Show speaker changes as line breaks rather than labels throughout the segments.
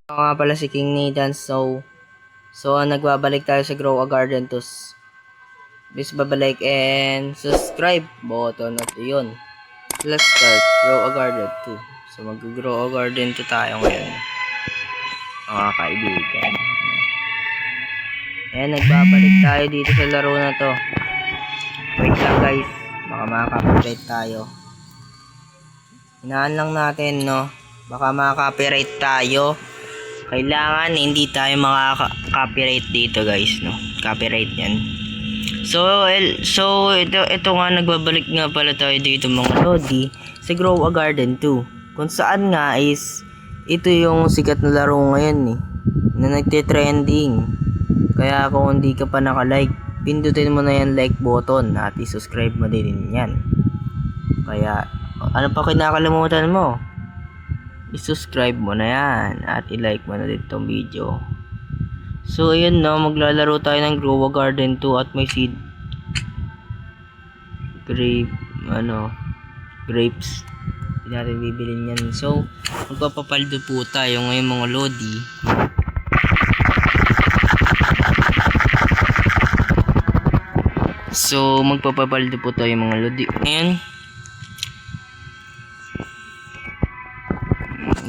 Ako nga pala si King Nathan. Nagbabalik tayo sa Grow a Garden 2. Please babalik and subscribe button at yun. Let's start Grow a Garden 2. So mag-grow a garden 2 tayo ngayon, mga kaibigan. Ayan, nagbabalik tayo dito sa laro na to. Wait lang guys, baka makaka-copyright tayo. Hinaan lang natin, no? Baka makaka-copyright tayo. Kailangan hindi tayo makaka-copyright dito guys, no? Copyright yan. Ito nga, nagbabalik nga pala tayo dito mga lodi sa Grow a Garden 2. Kung saan nga is ito yung sikat na laro ngayon na nagte-trending. Kaya kung hindi ka pa naka-like, pindutin mo na yan like button at i-subscribe mo din yan. Kaya ano pa kinakalimutan mo? I-subscribe mo na yan at i-like mo na din tong video. So ayun, no, maglalaro tayo ng Grow a Garden 2 at may seed grapes. Hindi natin bibilin yan. So magpapapaldo po tayo ngayon mga lodi. So magpapapaldo po tayo mga lodi ngayon.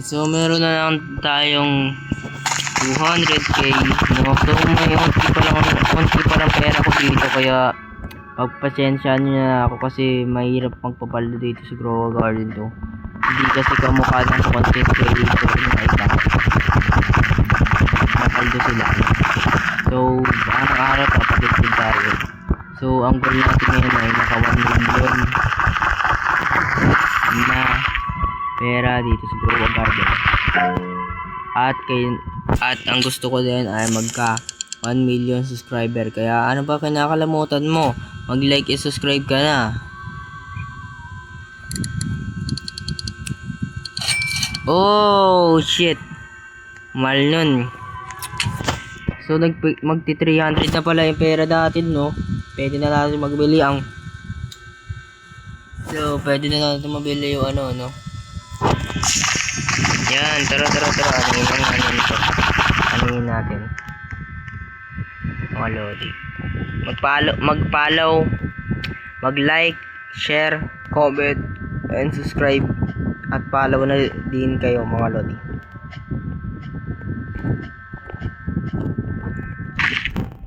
So meron na lang tayong 200k, no? So may konti pa lang pera ko dito, kaya pagpasensyahan nyo na ako kasi mahirap magpapaldo dito sa Grow a Garden 2. Hindi kasi kamukha ng content creator na iba, napaldo sila. So araw-araw papalit tayo. So ang goal natin ngayon ay naka 1 million na pera dito sa Grow a Garden. At ang gusto ko din ay magka 1 million subscriber. Kaya ano ba kinakalimutan mo? Mag-like and subscribe ka na. Oh shit, mahal nun. So magti 300 na pala yung pera natin, no? Pwede na natin magbili pwede na natin mabili yung ano, no? Yan, tara. Anuhin natin. Mga lodi. Mag-follow, mag-like, share, comment, and subscribe. At follow na din kayo mga lodi.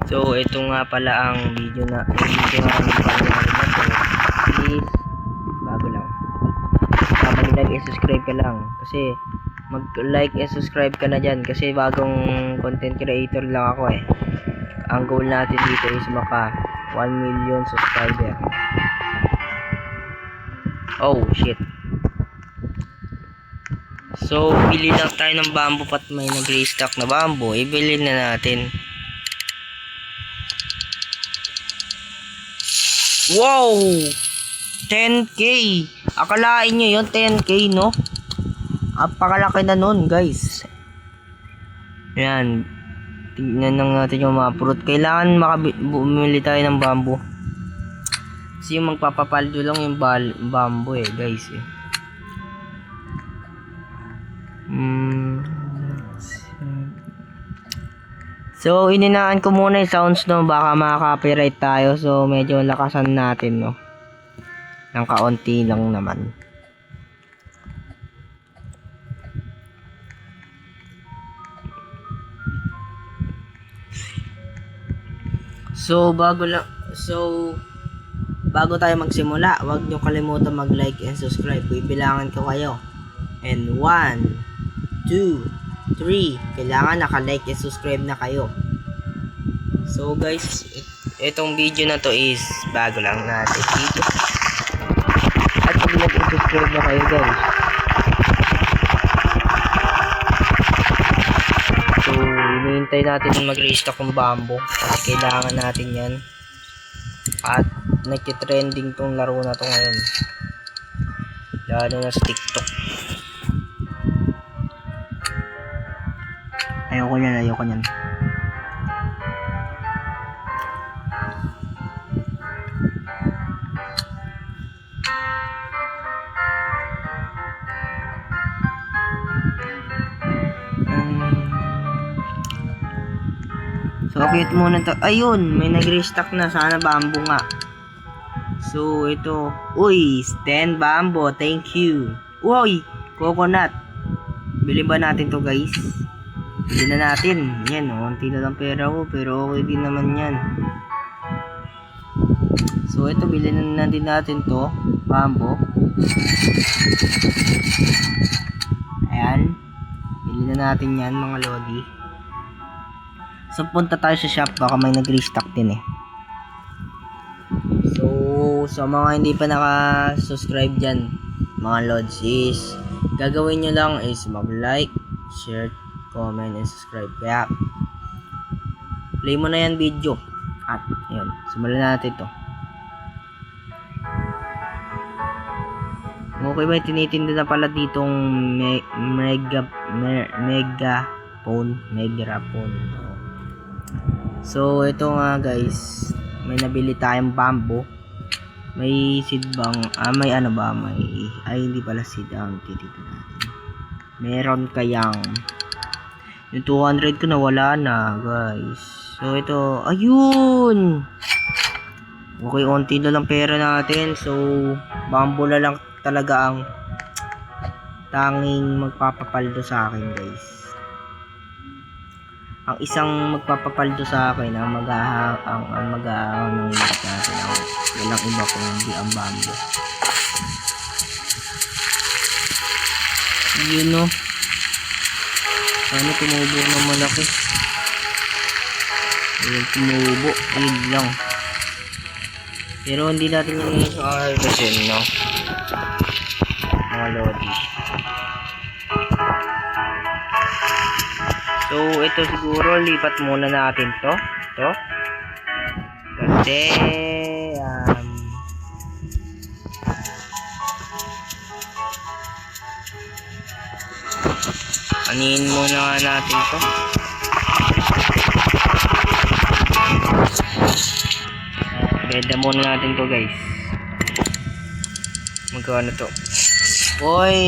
So, ito nga pala ang video na please, bago lang. Mag-like and subscribe ka lang. Kasi mag-like and subscribe ka na dyan. Kasi bagong content creator lang ako eh. Ang goal natin dito is maka 1 million subscriber. Oh shit. So bili lang tayo ng bamboo pat may nag-restock na bamboo. Ibili na natin. Wow! 10k! Akalain nyo yun, 10k, no? Apakalaki na nun, guys. Yan. Tingnan lang natin yung mga fruit. Kailangan bumili tayo ng bamboo. Kasi yung magpapapaldo lang yung bamboo eh, guys. So, ininaan ko muna yung sounds, no? Baka makaka-copyright tayo. So, medyo lakasan natin, no? Ng kaunti lang naman. So bago tayo magsimula, huwag nyo kalimutan mag-like and subscribe. Bibilangan ko kayo. And 1, 2, 3. Kailangan naka-like and subscribe na kayo. So guys, itong video na to is bago lang natin dito. At pag nag-subscribe na kayo guys, so hinihintay natin mag-restock ng bamboo kasi kailangan natin yan. At nagtitrending tong laro na to ngayon, lalo na sa TikTok. Ayoko niyan. So, akit muna to. Ayun, may nag-restock na. Sana bamboo nga. So, ito. Uy, stand bamboo. Thank you. Uy, coconut. Bili ba natin to, guys? Bili na natin. Yan, konti na lang pera ko. Pero okay din naman yan. So, ito, bili na din natin to. Bamboo. Ayan. Bili na natin yan, mga lodi. So, punta tayo sa shop. Baka may nag-restock din eh. So, sa mga hindi pa naka-subscribe dyan, mga lods, is gagawin nyo lang is mag-like, share, comment, and subscribe. Kaya, play mo na yan video. At, yun. Simulan natin to. Okay ba? Tinitinda na pala ditong megaphone. So, ito nga guys. May nabili tayong bamboo. May seed bang, may ano ba? Hindi pala seed. Titignan natin. Meron kayang, yung 200 ko nawala na guys. So, ito, ayun! Okay, onti na lang pera natin. So, bamboo na lang talaga ang tanging magpapapaldo sa akin guys. Ang isang magpapapaldo sa akin ang mag-aahon ng liit natin ang walang iba kung hindi ang bamboo. Yun no. Sana tumubo na malaki. Ayun, tumubo. Ayun lang. Pero hindi natin yung harvestin, no? Mga lodi. So, ito siguro, lipat muna natin to. Kasi, anin muna nga natin to. Beda muna natin to guys. Magkano to? Oy,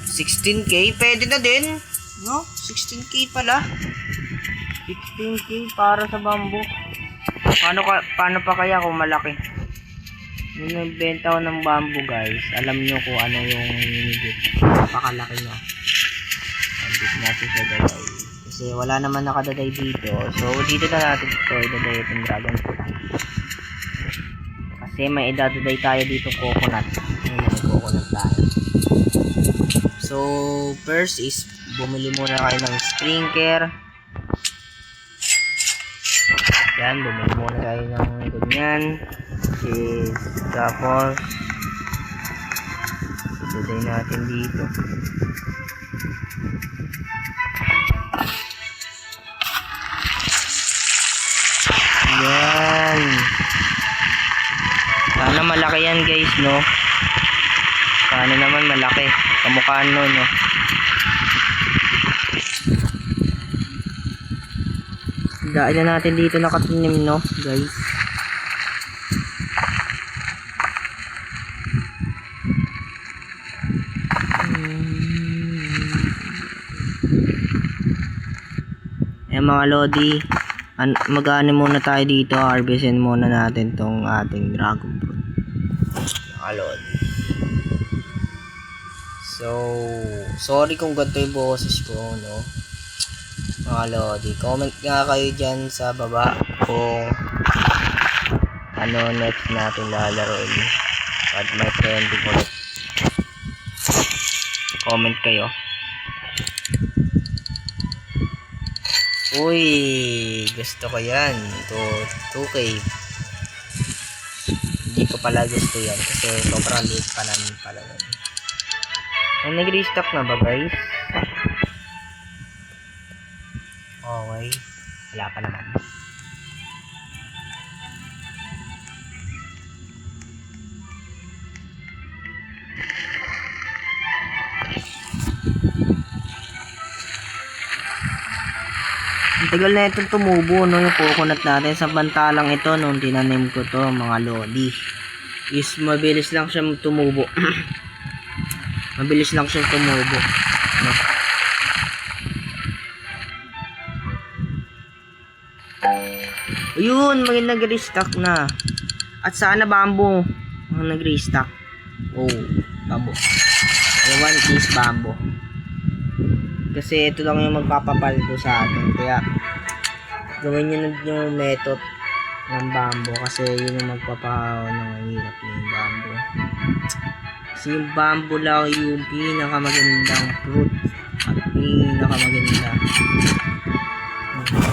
16k, pwede na din. No? 16k pala. 16k para sa bamboo. Paano pa kaya kung malaki? Yung nagbenta ko ng bamboo guys, alam nyo kung ano yung unigit. Napakalaki niya. Andito natin siya guys. Kasi wala naman nakadaday dito. So dito na natin ito idaday itong dragon fruit. Kasi may idadaday tayo dito coconut. May coconut tayo. So first is bumili muna kayo ng sprinkler. Yan, bumili muna kayo ng ganyan. Okay, tapos idaday natin dito. Yan. Sana malaki yan guys, no? Sana naman malaki. Kamukha nun, no? Daan na natin dito nakatinim, no, guys. Mga lodi, mag-ano muna tayo dito, harvestin muna natin tong ating dragon fruit. Mga lodi. So, sorry kung ganito yung boses ko, no? Mga lodi, comment nga kayo dyan sa baba kung ano next natin lalaroin at may trending ulit. Comment kayo. Uy, gusto ko yan. 2k. Hindi ko pala gusto yan kasi sobrang liit pa namin pala yan. Ay, nag-restock na ba guys? Okay. Wala pa naman. Ang tagal na itong tumubo, no, yung coconut natin. Samantalang ito, nung tinanim ko to, mga lodi, is mabilis lang siya tumubo. Mabilis lang siya tumubo, no? Ayun, may nag-restock na. At sana bamboo ang nag-restock. Oh, bamboo. Ewan is bamboo. Kasi ito lang yung magpapapaldo sa atin. Kaya gawin nyo na yung method ng bamboo. Kasi yun yung magpapahawal ng hirap yung bamboo. Kasi yung bamboo lang yung pinakamagandang fruit. At pinakamaganda.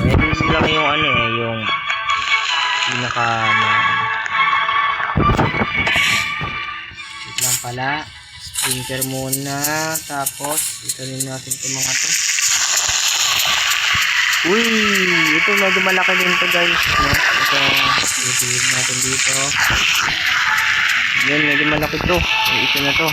Ito lang yung ano eh, yung pinaka wait lang pala, sprinkler muna, tapos itanin natin itong mga to. Uy, ito medyo malaki din to guys, no? Ito isilid natin dito. Yan, medyo malaki to. Ito na to.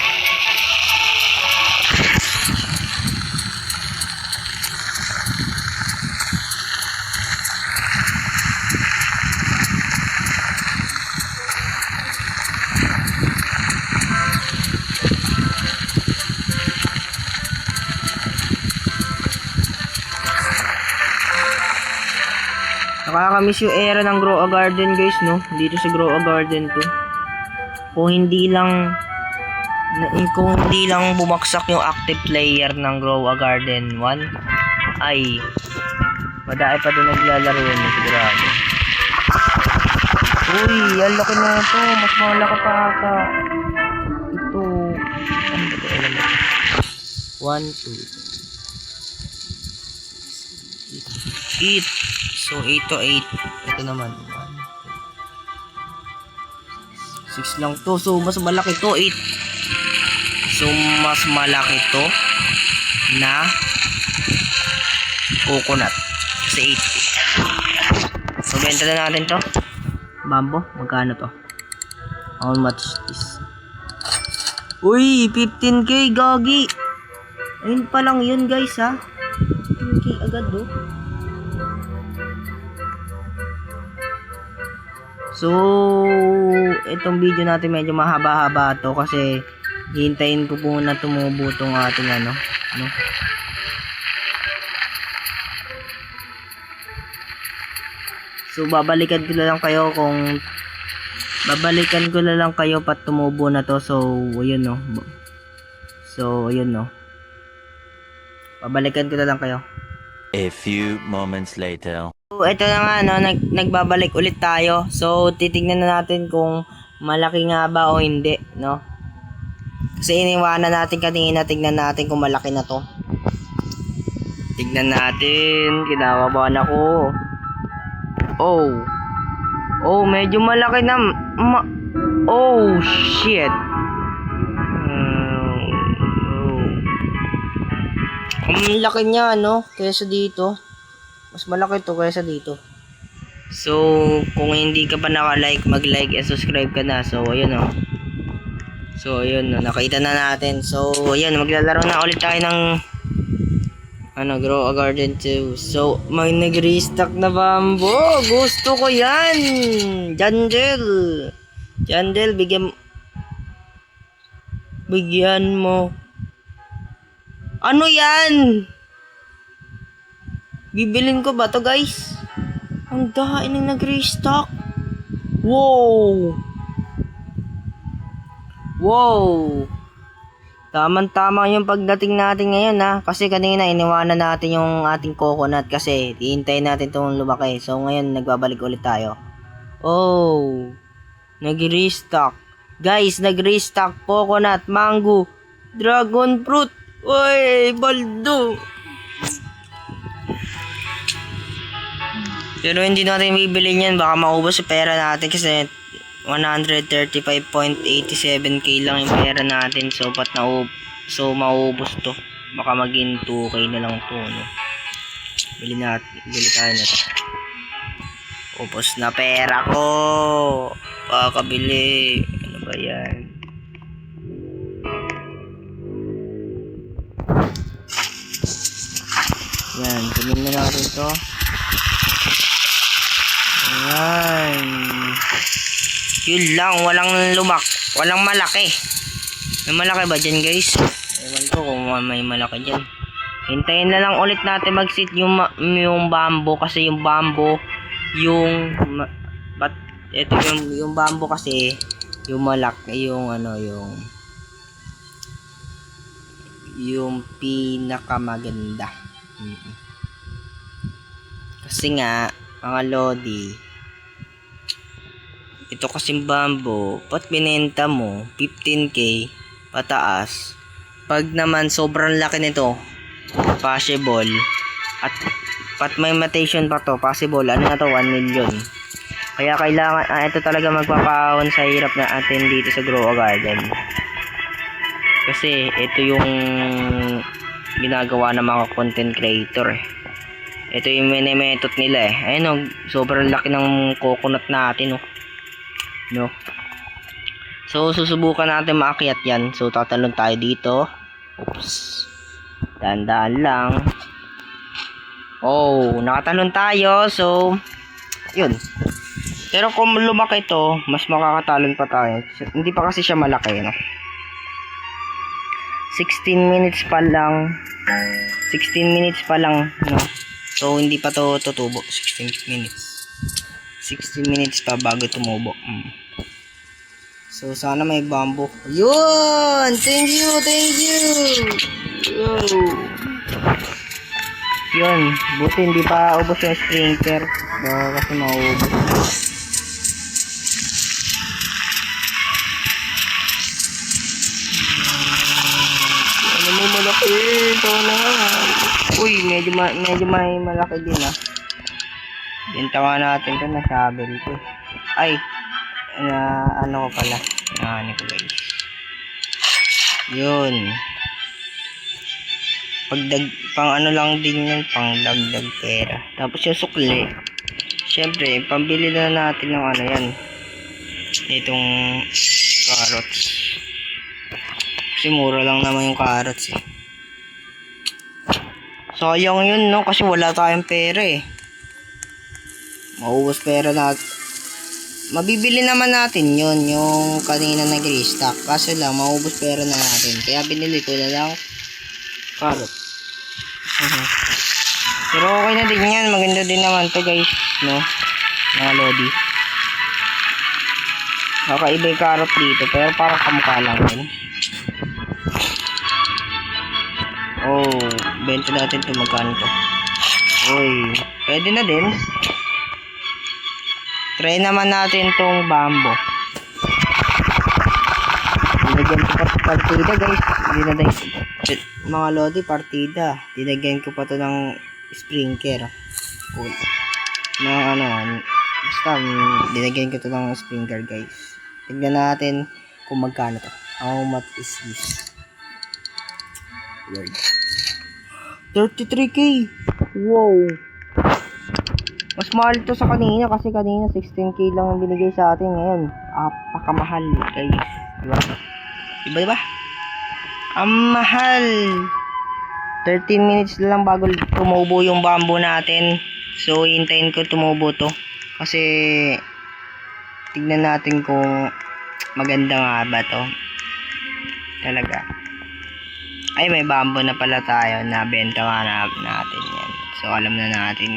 Nakakamiss yung era ng Grow a Garden guys, no? Dito sa Grow a Garden 2. Kung hindi lang bumagsak yung active player ng Grow a Garden 1, ay madami pa din naglalaro yun, sigurado. Uy, ang laki na ito. Mas malaki pa ata. Ito. Ano ba ito? 1, 2, 8. So, 8 to 8. Ito naman. 6 lang to. So, mas malaki to. 8. So, mas malaki to na coconut. Kasi 8. So, benta na natin to. Bamboo. Magkano to? How much is? Uy! 15k, gagi! Ayun pa lang yun, guys, ha? 15k agad, oh. So, itong video natin medyo mahaba-haba to kasi hintayin ko muna tumubo tong ating ano. So, babalikan ko na lang kayo pat tumubo na to. So, ayun no. Babalikan ko na lang kayo.
A few moments later.
So, ito na nga, no, nagbabalik ulit tayo. So, titignan na natin kung malaki nga ba o hindi, no? Kasi iniwanan natin kanina, tignan natin kung malaki na to. Tignan natin, kinabahan ako. Oh, medyo malaki na. Oh, shit. Ang laki niya, no? Kaysa dito. Mas malaki to kaysa dito. So, kung hindi ka pa naka-like, mag-like and subscribe ka na. So, ayun o. Nakita na natin. So, ayun, maglalaro na ulit tayo ng Grow a Garden 2. So, may nag-restock na bamboo. Gusto ko yan. Jandel, bigyan mo. Ano yan? Bibilin ko ba to guys? Ang dahain ng nag-restock. Wow. Tama yung pagdating natin ngayon ha. Kasi kanina iniwanan natin yung ating coconut kasi hihintayin natin itong lumaki. So ngayon nagbabalik ulit tayo. Oh. Nag-restock. Guys, nag-restock coconut, mango, dragon fruit. Uy, baldo. Pero hindi natin bibilin yan. Baka maubos yung pera natin kasi 135.87k lang yung pera natin. So, maubos to. Baka maging 2k na lang to, no? Bili tayo na to. Ubos na pera ko. Pakabili. Ano ba yan? Yan, kunin na natin to. Ayan. Yun lang, walang malaki. May malaki ba dyan guys? Ewan ko kung may malaki dyan. Hintayin na lang ulit natin mag-sit yung bamboo kasi yung bamboo yung but ito yung bamboo kasi yung yung ano yung pinakamaganda. Kasi nga mga lodi, ito kasing bamboo, pat binenta mo 15k pataas. Pag naman sobrang laki nito, possible, at pat may mutation pa to, possible, ano na to, 1 million. Kaya kailangan, ito talaga magpapahon sa hirap na atin dito sa Grow a Garden. Kasi ito yung ginagawa ng mga content creator eh. Ito yung method nila eh. Ayun o, sobrang laki ng coconut natin oh. No? So susubukan natin maakyat yan. So tatalon tayo dito. Oops. Dahan-dahan lang. Oh, nakatalon tayo. So yun. Pero kung lumaki ito, mas makakatalon pa tayo. Hindi pa kasi siya malaki, no? 16 minutes pa lang. 16 minutes pa lang, no? So hindi pa to tutubo. 16 minutes. 16 minutes pa bago tumubo. So sana may bamboo. Yun! Thank you! Thank you! Yo! Yun, buti hindi pa ubos yung sprinkler. Baka kasi maubos. Malaki ito na. Uy, medyo may malaki din ah. Benta nga natin ito na shovel ko. Ay, ano ko pala. Ano ko guys. Yun. Pang ano lang din yan, pang dagdag pera. Tapos yung sukli. Syempre, pambili na natin ng ano yan. Itong carrots. Kasi mura lang naman yung carrots eh. Sayang yun no, kasi wala tayong pera eh. Maubos pera natin. Mabibili naman natin yun, yung kanina nag-restock. Kaso lang, maubos pera na natin. Kaya binili ko na lang carrots. Pero okay na din yan, maganda din naman to guys, no? Mga lodi. Kakaiba yung carrot dito, pero parang kamukha lang din. Oh, benta natin ito, magkano to? Uy, pwede na din. Try naman natin tong bamboo. Dinagyan ko pa ito partida guys. Mga lodi, partida. Dinagyan ko pa ito ng sprinkler. Cool. Basta dinagyan ko ito ng sprinkler guys. Tignan natin kung magkano to. How much is this? Word. 33k. Wow. Mas mahal to sa kanina kasi kanina 16k lang ang binigay sa atin ngayon. Pakamahal guys. Diba? Diba? Ang mahal. 13 minutes lang bago tumubo yung bamboo natin. So hintayin ko tumubo to. Kasi tignan natin kung maganda nga ba to. Talaga. Ay, may bamboo na pala tayo na benta nga natin yan. So, alam na natin.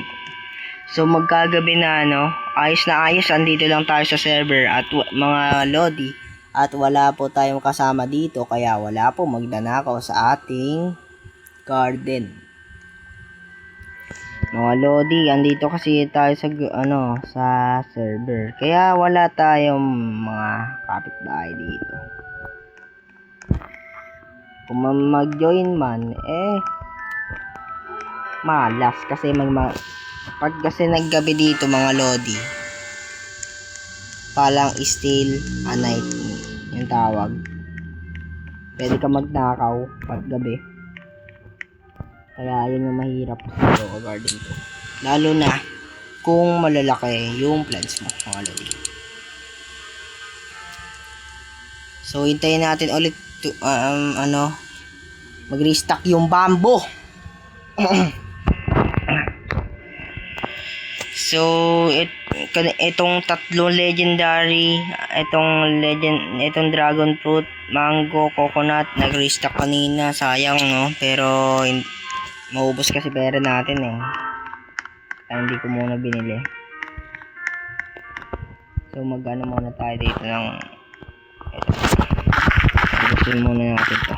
So, magkagabi na, ayos na ayos. Andito lang tayo sa server at mga lodi. At wala po tayong kasama dito. Kaya wala po magnanakaw sa ating garden. Mga lodi, andito kasi tayo sa, sa server. Kaya wala tayong mga kapitbahay dito. Kung mag-join man, malas kasi pag kasi naggabi dito mga lodi, palang still a night yung tawag. Pwede ka magnakaw pag gabi. Kaya yun yung mahirap sa garden ko. Lalo na kung malalaki yung plants mo mga lodi. So hintayin natin ulit mag-restock yung bamboo. So itong tatlong legendary, itong dragon fruit, mango, coconut, nag-restock kanina, sayang no, pero maubos kasi pera natin eh. Kaya hindi ko muna binili. So mag-ano muna tayo dito ng gusto muna natin to.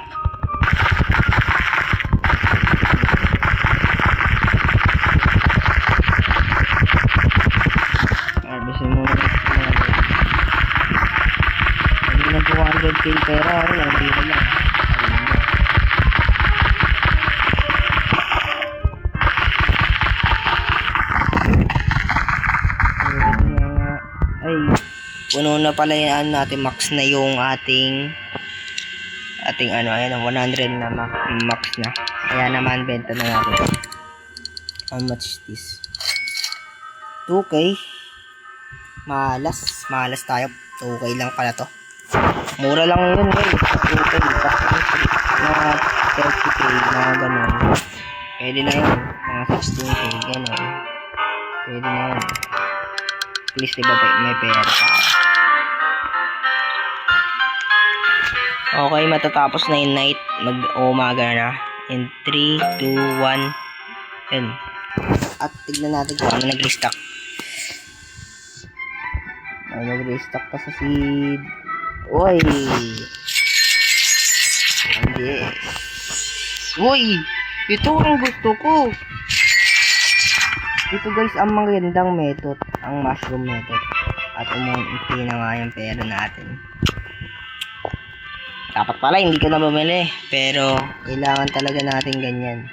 Harvestin muna natin. Hindi na 200k pera. Hindi na lang. Ay, puno na pala yan natin. Max na yung ating ano, ayan, 100 na max na. Kaya naman, benta na natin. How much is this? 2k. Malas tayo. 2k lang pala to. Mura lang yun, guys. 2k. Mga 30k, mga ganun. Pwede na yun. Mga 16k, ganun. Pwede na yun. At least, diba, may pera pa. Okay, matatapos na yung night. Mag-umaga na. In 3, 2, 1. Yun. At tignan natin kung ano nag-restock. Nag-restock pa sa seed. Uy! Hindi. Uy! Ito ang gusto ko. Ito guys, ang magandang method. Ang mushroom method. At umunti na nga yung pera natin. Dapat pala hindi ko na bumili, pero kailangan talaga natin ganyan.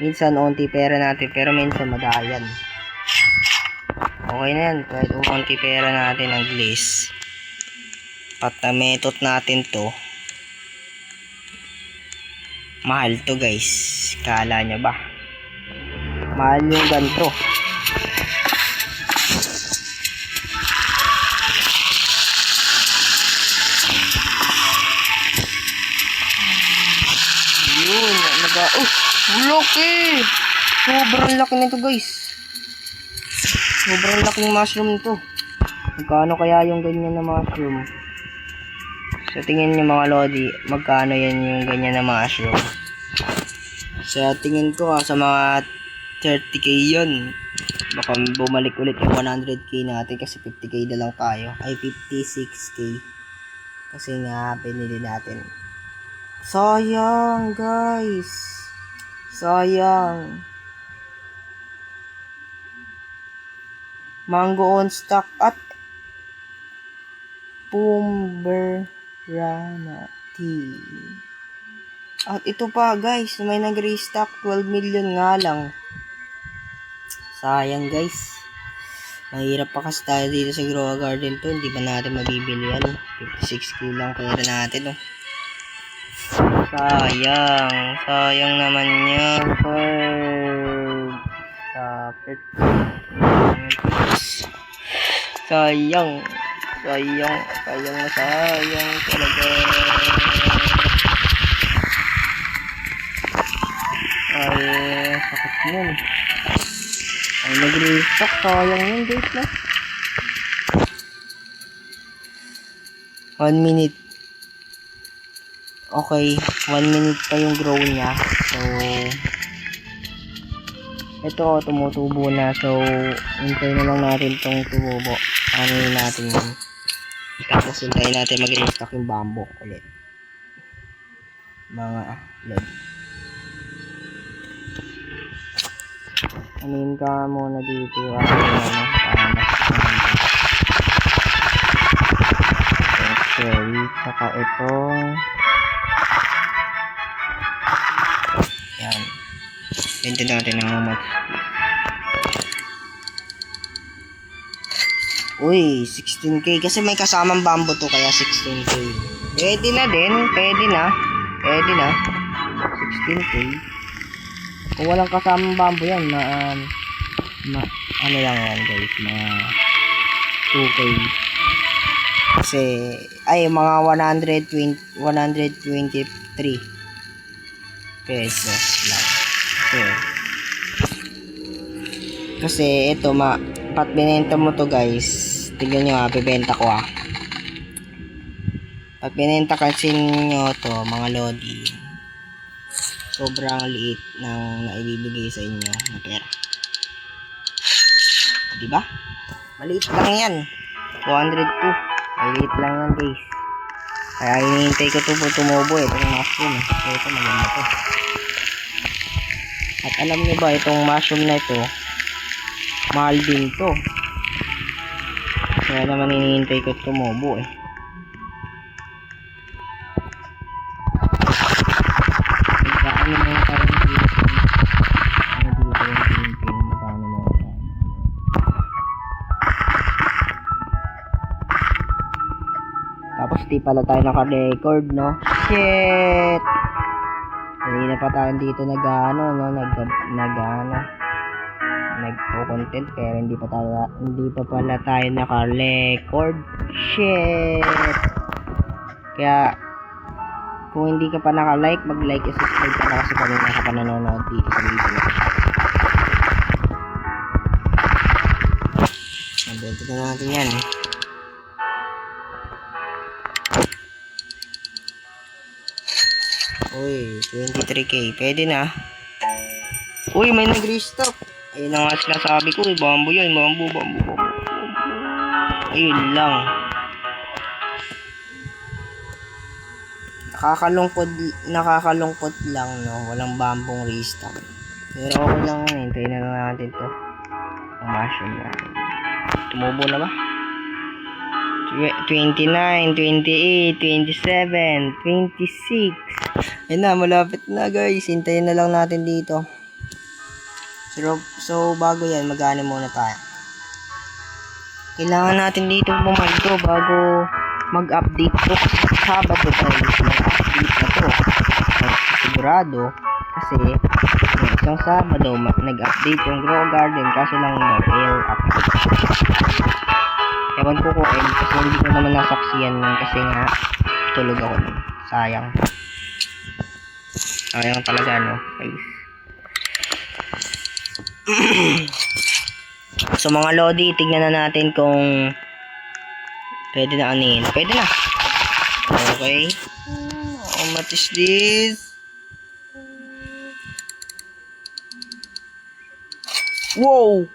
Minsan unti pera natin, pero minsan madayan. Okay na yan, kahit unti pera natin ang glaze. Pata method natin to. Mahal to guys. Kala nyo ba? Mahal yung ganito. Laki! Sobrang laki nito guys. Sobrang laking mushroom nito. Magkano kaya yung ganyan na mushroom? Sa tingin nyo mga lodi, magkano yan yung ganyan na mushroom? Sa tingin ko sa mga 30k yun. Baka bumalik ulit yung 100k natin kasi 50k na lang tayo. Ay 56k. Kasi nga pinili natin. Sayang guys. Sayang. Mango on stock at Pomberana tea. At ito pa guys, may nag-restock 12 million nga lang. Sayang guys. Mahirap pa kasi tayo dito sa Grow a Garden to. Hindi ba natin mabibili yan? 56k lang pera natin oh. Sayang naman yan. Stop it. Sayang talaga. Ay, sakit nun. Ay, nag-restock. Sayang yun guys na. 1 minute. Okay, 1 minute pa yung grow niya. So, ito, tumutubo na. So, hintay na lang natin itong tumubo. Ano natin yun. Tapos, hintayin natin mag-restock yung bamboo ulit. Mga lod. Anin ka muna dito. Cherry. Saka itong yan. Benta natin ng much. Uy, 16k. Kasi may kasamang bamboo to, kaya 16k. Pwede na din. Pwede na. 16k. Kung walang kasamang bamboo yan, ano lang yan guys, mga 2k. Kasi, ay, mga 123 pesos lang. Okay. Kasi ito pat binenta mo to guys. Tingnan nyo bebenta ko Pat binenta kasi nyo to mga lodi. Sobrang liit ng naibibigay sa inyo na pera. Diba? Maliit lang yan. 202. Maliit lang yan guys. Kaya hinihintay ko to po tumubo itong mushroom. So ito maganda to. At alam niyo ba itong mushroom na ito, mahal din to. Kaya naman hinihintay ko tumubo eh. Ano mo yung parang dito? Ano dito yung pinipin? Magkano mo yung parang? Tapos di pala tayo naka-record, no? Shit! Kanina pa tayo dito nag-ano, no? Nagpo-content pero hindi pa pala tayo naka-record. Shit! Kaya kung hindi ka pa naka-like, mag-like and subscribe ka na kasi kanina ka pa nanonood dito sa video na. Nandito na natin yan eh. Uy, 23k. Pwede na. Uy, may nag-restock. Ayun na nga sinasabi ko eh. Bambo yun. Bambo. Ayun lang. Nakakalungkot lang, no? Walang bambong restock. Pero okay lang yan. Hintayin na lang natin to. Ang mushroom natin. Tumubo na ba? 29, 28, 27, 26. Ayun na, malapit na guys. Hintayin na lang natin dito. So bago yan, mag-ano muna tayo. Kailangan natin dito pumaldo bago mag-update to. Sabado tayo mag-update na to. Sigurado. Kasi yung isang Sabado nag-update yung Grow Garden kaso lang nag-fail update. Ewan ko kung kasi hindi ko naman nasaksiyan nun kasi nga tulog ako nun. Sayang talaga, no guys. So mga lodi, tignan na natin kung pwede na anin. Pwede na. Okay. How much is this? Wow!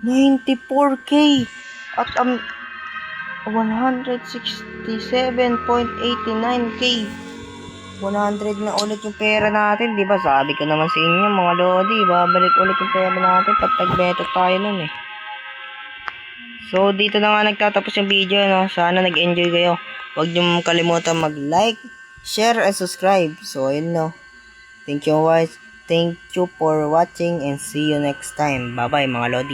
94k at 167.89k. 100 na ulit yung pera natin, di ba? Sabi ko naman sa inyo mga lodi, babalik ulit yung pera natin pag tagbeto tayo nun eh. So dito na nga nagtatapos yung video, no? Sana nag-enjoy kayo. Huwag niyo kalimutan mag-like, share, and subscribe. So ayun, no. Thank you for watching and see you next time. Bye bye mga lodi.